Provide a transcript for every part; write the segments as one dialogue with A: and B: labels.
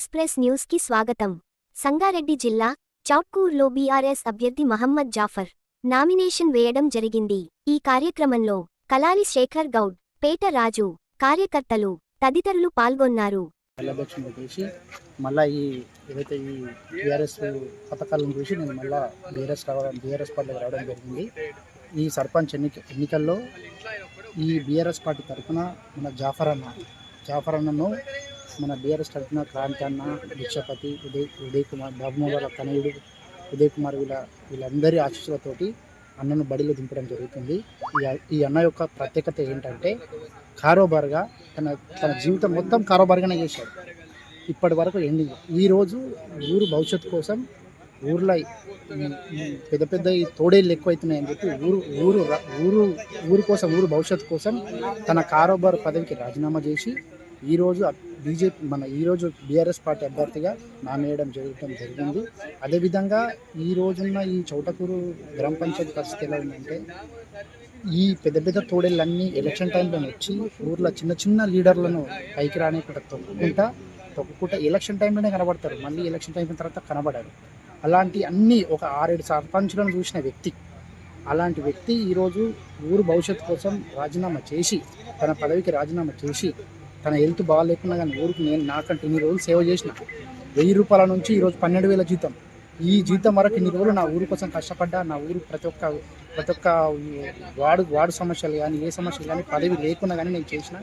A: Express news కి స్వాగతం. సంగారెడ్డి జిల్లా చౌట్కూర్లో బీఆర్ఎస్ అభ్యర్థి మహమ్మద్ జాఫర్ నామినేషన్ వేయడం జరిగింది. ఈ కార్యక్రమంలో కలారి శేఖర్ గౌడ్, పేట రాజు, కార్యకర్తలు తదితరులు పాల్గొన్నారు.
B: మళ్ళీ ఏదైతే ఈ బీఆర్ఎస్ పథకాలను చూసి నేను మళ్ళీ బీఆర్ఎస్ పార్టీకి రావడం జరిగింది. ఈ సర్పంచ్ ఎన్నికల్లో ఈ బీఆర్ఎస్ పార్టీ తరఫున మన జాఫర్ అన్నను మన బీఆర్ఎస్ తరఫున క్రాంతి అన్న, భిక్షపతి, ఉదయ్ కుమార్, బాబుమోగాల కనయుడు ఉదయ్ కుమార్ వీళ్ళందరి ఆశీస్సులతోటి అన్నను బడిలో దింపడం జరుగుతుంది. ఈ అన్న యొక్క ప్రత్యేకత ఏంటంటే కారోబార్గా తన జీవితం మొత్తం కారోబార్గానే చేశాడు. ఇప్పటి వరకు ఎండింగ్. ఈరోజు ఊరు భవిష్యత్తు కోసం ఊర్లో పెద్ద పెద్ద ఈ తోడేళ్ళు ఎక్కువైతున్నాయని చెప్పి ఊరు కోసం ఊరు భవిష్యత్తు కోసం తన కారోబార్ పదవికి రాజీనామా చేసి ఈరోజు ఈరోజు బీఆర్ఎస్ పార్టీ అభ్యర్థిగా నామినేయడం జరిగింది. అదేవిధంగా ఈ రోజున్న ఈ చౌటకూరు గ్రామ పంచాయతీ పరిస్థితి ఎలా ఉందంటే ఈ పెద్ద పెద్ద తోడేళ్ళన్నీ ఎలక్షన్ టైంలో వచ్చి ఊర్లో చిన్న చిన్న లీడర్లను పైకి రానికుండా తొక్కుకుంటా ఎలక్షన్ టైంలోనే కనబడతారు, మళ్ళీ ఎలక్షన్ టైం తర్వాత కనబడారు. అలాంటి అన్ని ఒక 6-7 సర్పంచులను చూసిన వ్యక్తి, అలాంటి వ్యక్తి ఈరోజు ఊరు భవిష్యత్తు కోసం రాజీనామా చేసి తన పదవికి రాజీనామా చేసి తన హెల్త్ బాగాలేకున్నా కానీ ఊరికి నాకంటే ఇన్ని రోజులు సేవ చేసిన 1000 రూపాయల నుంచి ఈరోజు 12,000 జీతం. ఈ జీతం వరకు ఇన్ని రోజులు నా ఊరు కోసం కష్టపడ్డా. నా ఊరు ప్రతి ఒక్క వార్డు సమస్యలు కానీ ఏ సమస్యలు కానీ పదవి లేకున్నా కానీ నేను చేసిన.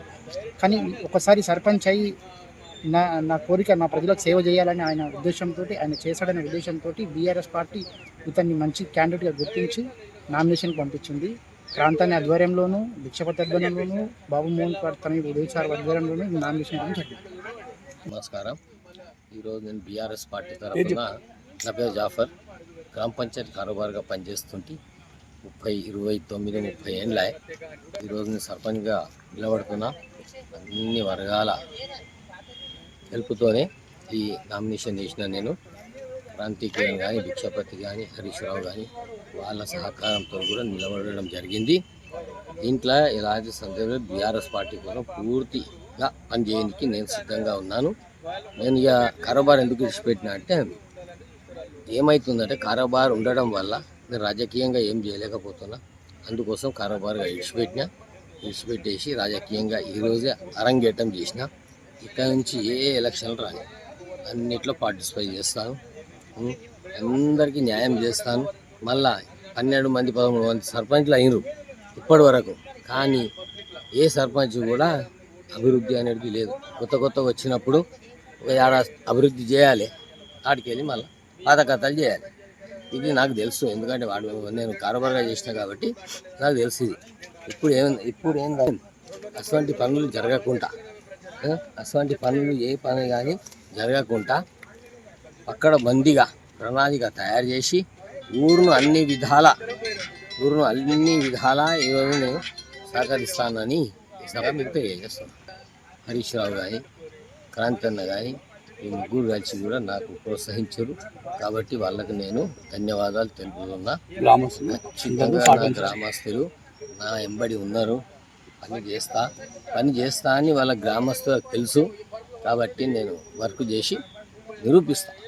B: కానీ ఒకసారి సర్పంచ్ అయ్యి నా కోరిక నా ప్రజలకు సేవ చేయాలని ఆయన ఉద్దేశంతో, ఆయన చేశాడనే ఉద్దేశంతో బీఆర్ఎస్ పార్టీ ఇతన్ని మంచి క్యాండిడేట్గా గుర్తించి నామినేషన్కి పంపించింది. ప్రాంతాన్ని ఆధ్వర్యంలోనూ, భిక్షపతి ఆధ్వర్యంలోనూ, బాబు మోహన్ తన ఉదయ్ సార్ ఆధ్వర్యంలోనూ నామినేషన్ ఇవ్వడం జరిగింది.
C: నమస్కారం. ఈరోజు నేను బీఆర్ఎస్ పార్టీ తరఫున నా పేరు జాఫర్, గ్రామ పంచాయతీ కారోబార్గా పనిచేస్తుంటే 29-30 ఏళ్ళ ఈరోజు నేను సర్పంచ్గా నిలబడుతున్నా. అన్ని వర్గాల హెల్ప్తోనే ఈ నామినేషన్ చేసిన నేను. క్రాంతికేయం కానీ, భిక్షపతి కానీ, హరీష్ రావు కానీ వాళ్ళ సహకారంతో కూడా నిలబడడం జరిగింది. దీంట్లో ఎలాంటి సందర్భంలో బీఆర్ఎస్ పార్టీ కోసం పూర్తిగా పనిచేయడానికి నేను సిద్ధంగా ఉన్నాను. నేను ఇక కారోబార్ ఎందుకు విడిచిపెట్టినా అంటే ఏమవుతుందంటే కారోబార్ ఉండడం వల్ల నేను రాజకీయంగా ఏం చేయలేకపోతున్నా. అందుకోసం కారోబార్గా విడిచిపెట్టేసి రాజకీయంగా ఈరోజే అరంగేటం చేసిన. ఇక్కడ నుంచి ఏ ఎలక్షన్లు రాని అన్నిట్లో పార్టిసిపేట్ చేస్తాను, అందరికీ న్యాయం చేస్తాను. మళ్ళా 12 మంది 13 మంది సర్పంచ్లు అయినరు ఇప్పటి వరకు, కానీ ఏ సర్పంచ్ కూడా అభివృద్ధి అనేది లేదు. కొత్తగా వచ్చినప్పుడు ఒక ఏడాది అభివృద్ధి చేయాలి, ఆడికి వెళ్ళి మళ్ళీ పాత కథలు చేయాలి. ఇది నాకు తెలుసు, ఎందుకంటే నేను కారోబార్గా చేసిన కాబట్టి నాకు తెలుసు ఇది. ఇప్పుడు ఏంటంటే అటువంటి పనులు జరగకుండా, అటువంటి పనులు ఏ పని కానీ జరగకుండా అక్కడ బందీగా ప్రణాళిక తయారు చేసి ఊరును అన్ని విధాలా ఈరోజు నేను సహకరిస్తానని ఈ సభ మీకు తెలియజేస్తాను. హరీష్ రావు కానీ, క్రాంతి అన్న కానీ ఈ ముగ్గురు కలిసి కూడా నాకు ప్రోత్సహించారు. కాబట్టి వాళ్ళకి నేను ధన్యవాదాలు తెలుపుతున్నా. గ్రామస్తులు నా వెంబడి ఉన్నారు, పని చేస్తా అని వాళ్ళ గ్రామస్తులకు తెలుసు. కాబట్టి నేను వర్క్ చేసి నిరూపిస్తాను.